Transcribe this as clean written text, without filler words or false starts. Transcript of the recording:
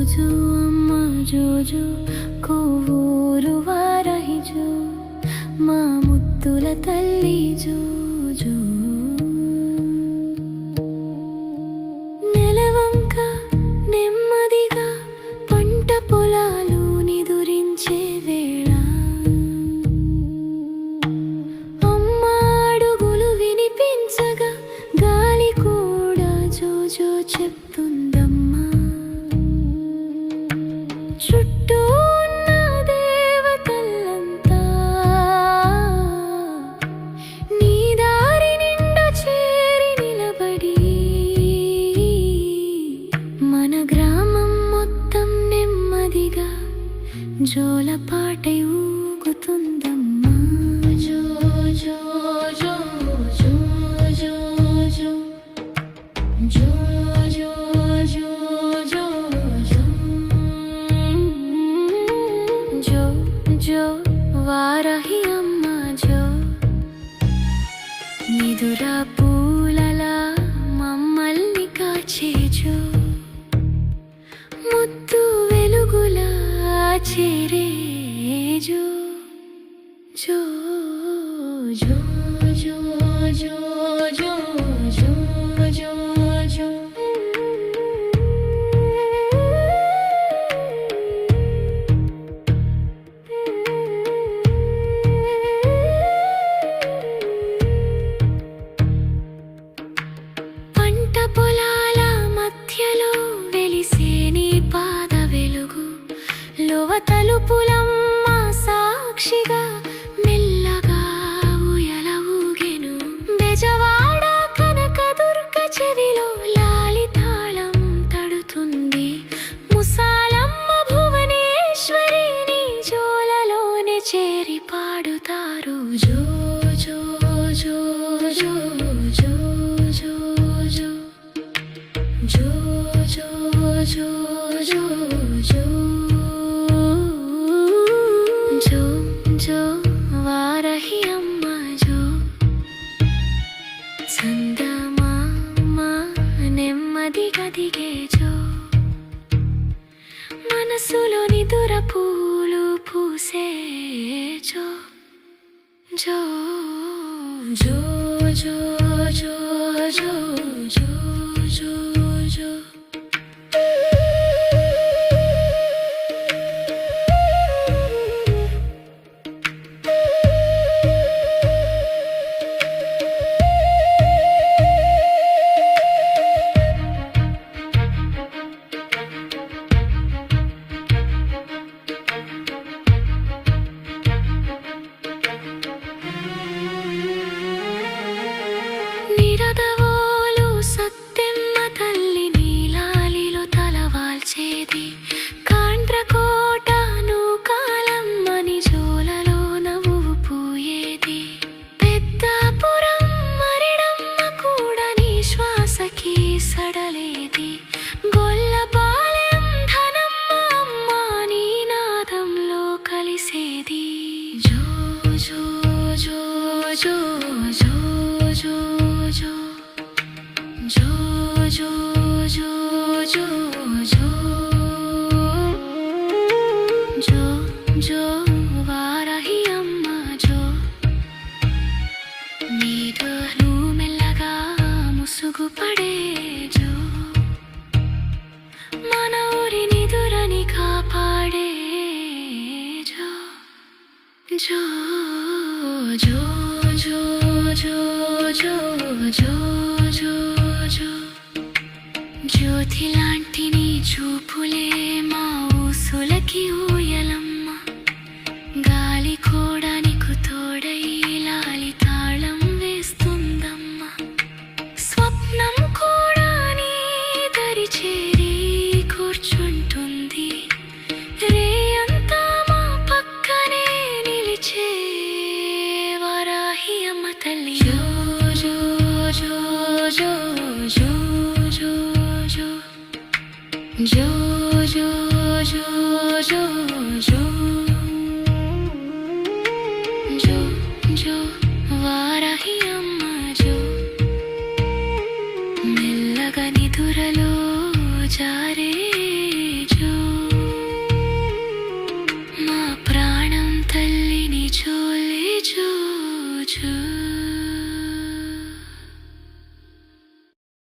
జో అమ్మ జోజో కొవ్వూరు వారాహి జో మా ముద్దుల తల్లి జోజో నెలవంక నెమ్మదిగా పంట పొలాలు నిదురించే వేళ అమ్మ అడుగులు వినిపించగా గాలి కూడా జోజో చెప్తుందమ్మా చుట్టూ ఉన్న దేవతలంతా నీ దారి నిండా చేరి నిలబడి మన గ్రామం మొత్తం నెమ్మదిగా జోలపాటై ఊగుతుందమ్మా జో జో జో జో జో జో జో జో జో జో జో జో వారాహి అమ్మ జో నిదురా పూలలా మమ్మల్ని కాచే జో ముద్దు వెలుగులా చేరే జో జో జో జో జో జో జో జో జో పంట పొలాల మధ్యలో వెలిసే నీ పాద వెలుగు లోవ తలుపులమ్మ సాక్షిగా మెల్లగా ఉయల ఊగెను బెజవాడ కనకదుర్గ చెవిలో లాలి తాళం తడుతుంది ముసాలమ్మ భువనేశ్వరి నీ జోలలోనే చేరి పాడుతారు జో జో జో జో జో జో జో జో జో జో జో జో జో జో వారాహి అమ్మ జో చందమామ నెమ్మదిగా దిగే జో మనసులో నిదుర పూలు పూసే జో జో జో జో జో జో జో జో జో నిరదవోలు సత్తెమ్మ తల్లి నీలాలిలో తలవాల్చేది కాండ్రకోట నూకాలమ్మని జోలలో నవ్వు పూయేది పెద్దాపురం మరిడమ్మ కూడా నీ శ్వాసకి సడలేది గొల్లపాలెం ధనమ్మ అమ్మ నీ నాదంలో కలిసేది జో జో జో జో జో జో జో జో జో జో జో జో జో జో వారాహి అమ్మ జో నీడలు మెల్లగా ముసుగు పడే జో మన ఊరి నిదురని కాపాడే జో జో జో జో జో జో జో జో జో జ్యోతి లాంటి నీ చూపులే మా ఊసులకి ఊయలమ్మ గాలి కూడా నీకు తోడై లాలి తాళం వేస్తుందమ్మ స్వప్నం కూడా నీ దరి చేరి కూర్చుంటుంది రేయంతా మా పక్కనే నిలిచే వారాహి అమ్మ తల్లి జో జో జో జో జో జో జో జో